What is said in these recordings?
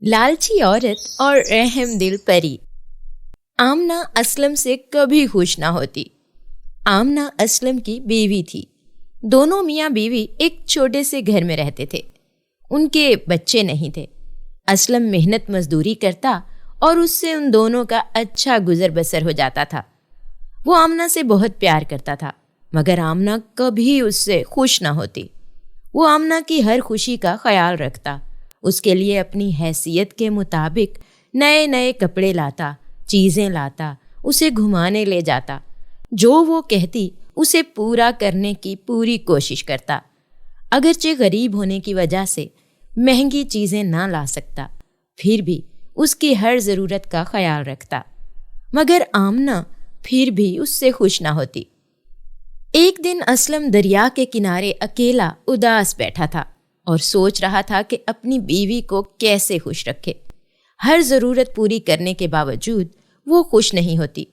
लालची औरत और रहम दिल परी। आमना असलम से कभी खुश ना होती। आमना असलम की बीवी थी। दोनों मियाँ बीवी एक छोटे से घर में रहते थे। उनके बच्चे नहीं थे। असलम मेहनत मजदूरी करता और उससे उन दोनों का अच्छा गुजर बसर हो जाता था। वो आमना से बहुत प्यार करता था, मगर आमना कभी उससे खुश ना होती। वो आमना की हर खुशी का ख्याल रखता, उसके लिए अपनी हैसियत के मुताबिक नए नए कपड़े लाता, चीज़ें लाता, उसे घुमाने ले जाता। जो वो कहती उसे पूरा करने की पूरी कोशिश करता। अगरचे गरीब होने की वजह से महंगी चीज़ें ना ला सकता, फिर भी उसकी हर ज़रूरत का ख्याल रखता। मगर आमना फिर भी उससे खुश ना होती। एक दिन असलम दरिया के किनारे अकेला उदास बैठा था और सोच रहा था कि अपनी बीवी को कैसे खुश रखे। हर ज़रूरत पूरी करने के बावजूद वो खुश नहीं होती।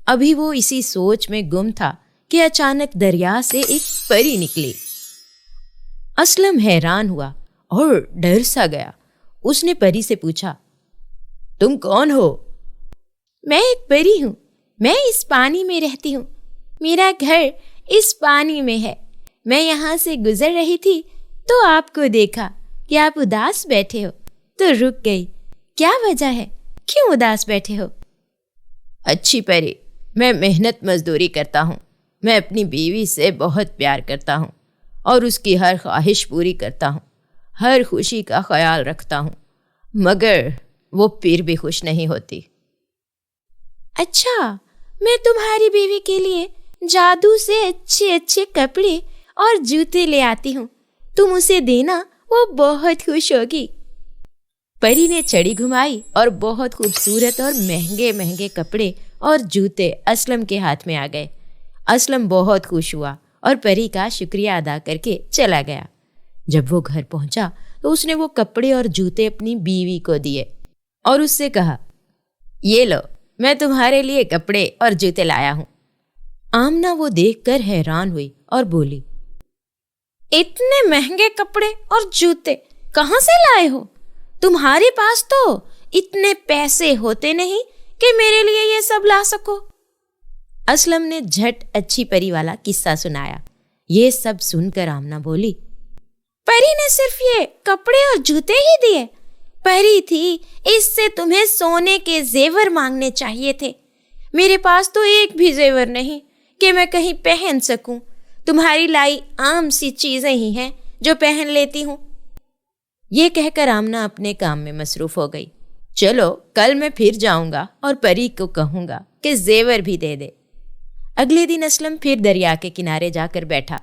अभी वो इसी सोच में गुम था कि अचानक दरिया से एक परी निकली। असलम हैरान हुआ और डर सा गया। उसने परी से पूछा, तुम कौन हो? मैं एक परी हूँ। मैं इस पानी में रहती हूँ। मेरा घर इस पानी में है। मैं यहाँ से गुजर रही थी तो आपको देखा कि आप उदास बैठे हो तो रुक गई। क्या वजह है? क्यों उदास बैठे हो? अच्छी परी, मैं मेहनत मजदूरी करता हूँ। मैं अपनी बीवी से बहुत प्यार करता हूँ और उसकी हर ख्वाहिश पूरी करता हूँ, हर खुशी का ख्याल रखता हूँ, मगर वो फिर भी खुश नहीं होती। अच्छा, मैं तुम्हारी बीवी के लिए जादू से अच्छे अच्छे कपड़े और जूते ले आती हूँ। तुम उसे देना, वो बहुत खुश होगी। परी ने छड़ी घुमाई और बहुत खूबसूरत और महंगे महंगे कपड़े और जूते असलम के हाथ में आ गए। असलम बहुत खुश हुआ और परी का शुक्रिया अदा करके चला गया। जब वो घर पहुंचा तो उसने वो कपड़े और जूते अपनी बीवी को दिए और उससे कहा, ये लो, मैं तुम्हारे लिए कपड़े और जूते लाया हूँ। आमना वो देखकर हैरान हुई और बोली, इतने महंगे कपड़े और जूते कहाँ से लाए हो? तुम्हारे पास तो इतने पैसे होते नहीं कि मेरे लिए ये सब ला सको। असलम ने झट अच्छी परी वाला किस्सा सुनाया। ये सब सुनकर आमना बोली, परी ने सिर्फ ये कपड़े और जूते ही दिए? परी थी, इससे तुम्हें सोने के जेवर मांगने चाहिए थे। मेरे पास तो एक भी जेवर नहीं कि मैं कहीं पहन सकूं। तुम्हारी लाई आम सी चीजें ही हैं जो पहन लेती हूं। ये कहकर आमना अपने काम में मसरूफ हो गई। चलो, कल मैं फिर जाऊंगा और परी को कहूंगा कि जेवर भी दे दे। अगले दिन असलम फिर दरिया के किनारे जाकर बैठा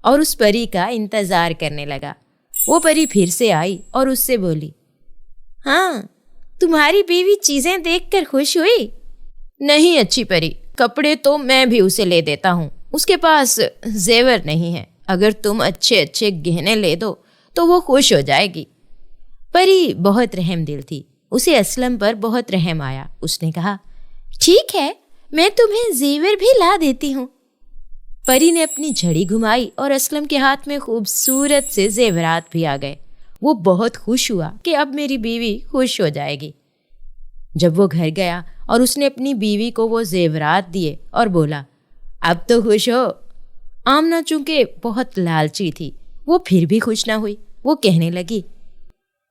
और उस परी का इंतजार करने लगा। वो परी फिर से आई और उससे बोली, हाँ, तुम्हारी बीवी चीजें देखकर खुश हुई? नहीं अच्छी परी, कपड़े तो मैं भी उसे ले देता हूँ, उसके पास जेवर नहीं है। अगर तुम अच्छे अच्छे गहने ले दो तो वो खुश हो जाएगी। परी बहुत रहम दिल थी, उसे असलम पर बहुत रहम आया। उसने कहा, ठीक है, मैं तुम्हें जेवर भी ला देती हूँ। परी ने अपनी झड़ी घुमाई और असलम के हाथ में खूबसूरत से जेवरात भी आ गए। वो बहुत खुश हुआ कि अब मेरी बीवी खुश हो जाएगी। जब वो घर गया और उसने अपनी बीवी को वो जेवरात दिए और बोला, अब तो खुश हो। आमना चूंकि बहुत लालची थी, वो फिर भी खुश ना हुई। वो कहने लगी,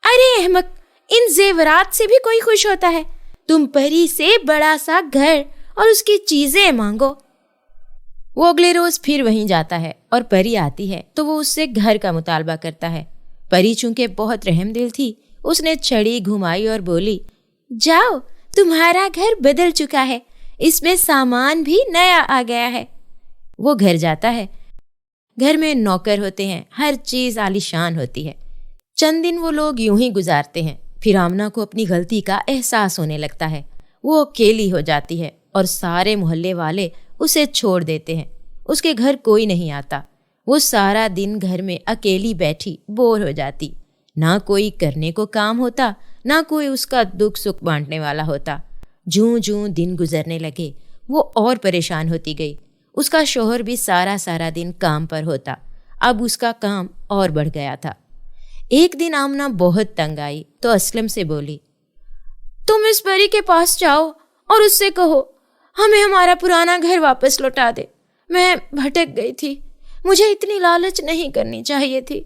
अरे अहमक, इन जेवरात से भी कोई खुश होता है? तुम परी से बड़ा सा घर और उसकी चीजें मांगो। वो अगले रोज फिर वहीं जाता है और परी आती है तो वो उससे घर का मुतालबा करता है। परी चूंकि बहुत रहम दिल थी, उसने छड़ी घुमाई और बोली, जाओ, तुम्हारा घर बदल चुका है, इसमें सामान भी नया आ गया है। वो घर जाता है। घर में नौकर होते हैं, हर चीज आलीशान होती है। चंद दिन वो लोग यूं ही गुजारते हैं। फिर आमना को अपनी गलती का एहसास होने लगता है। वो अकेली हो जाती है और सारे मोहल्ले वाले उसे छोड़ देते हैं। उसके घर कोई नहीं आता। वो सारा दिन घर में अकेली बैठी बोर हो जाती। ना कोई करने को काम होता, ना कोई उसका दुख सुख बांटने वाला होता। जूं जूं दिन गुजरने लगे वो और परेशान होती गई। उसका शौहर भी सारा सारा दिन काम पर होता। अब उसका काम और बढ़ गया था। ایک دن آمنہ بہت تنگ آئی تو اسلم سے بولی، تم اس پری کے پاس جاؤ اور اس سے کہو ہمیں ہمارا پرانا گھر واپس لوٹا دے۔ میں بھٹک گئی تھی، مجھے اتنی لالچ نہیں کرنی چاہیے تھی۔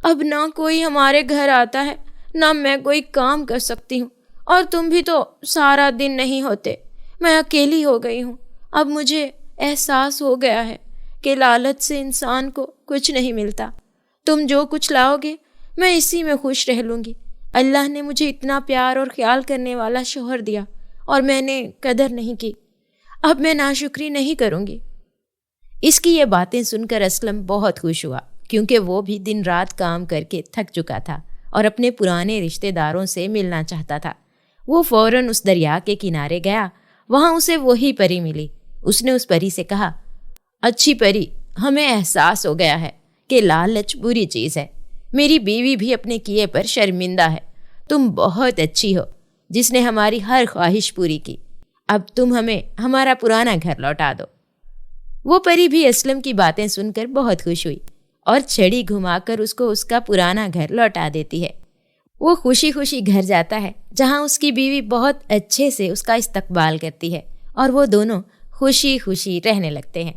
اب نہ کوئی ہمارے گھر آتا ہے، نہ میں کوئی کام کر سکتی ہوں، اور تم بھی تو سارا دن نہیں ہوتے۔ میں اکیلی ہو گئی ہوں۔ اب مجھے احساس ہو گیا ہے کہ لالچ سے انسان کو کچھ نہیں ملتا۔ تم جو کچھ لاؤ گے میں اسی میں خوش رہ لوں گی۔ اللہ نے مجھے اتنا پیار اور خیال کرنے والا شوہر دیا اور میں نے قدر نہیں کی۔ اب میں ناشکری نہیں کروں گی۔ اس کی یہ باتیں سن کر اسلم بہت خوش ہوا، کیونکہ وہ بھی دن رات کام کر کے تھک چکا تھا اور اپنے پرانے رشتہ داروں سے ملنا چاہتا تھا۔ وہ فوراً اس دریا کے کنارے گیا۔ وہاں اسے وہی پری ملی۔ اس نے اس پری سے کہا، اچھی پری، ہمیں احساس ہو گیا ہے کہ لالچ بری چیز ہے۔ میری بیوی بھی اپنے کیے پر شرمندہ ہے۔ تم بہت اچھی ہو جس نے ہماری ہر خواہش پوری کی۔ اب تم ہمیں ہمارا پرانا گھر لوٹا دو۔ وہ پری بھی اسلم کی باتیں سن کر بہت خوش ہوئی اور چھڑی گھما کر اس کو اس کا پرانا گھر لوٹا دیتی ہے۔ وہ خوشی خوشی گھر جاتا ہے جہاں اس کی بیوی بہت اچھے سے اس کا استقبال کرتی ہے اور وہ دونوں خوشی خوشی رہنے لگتے ہیں۔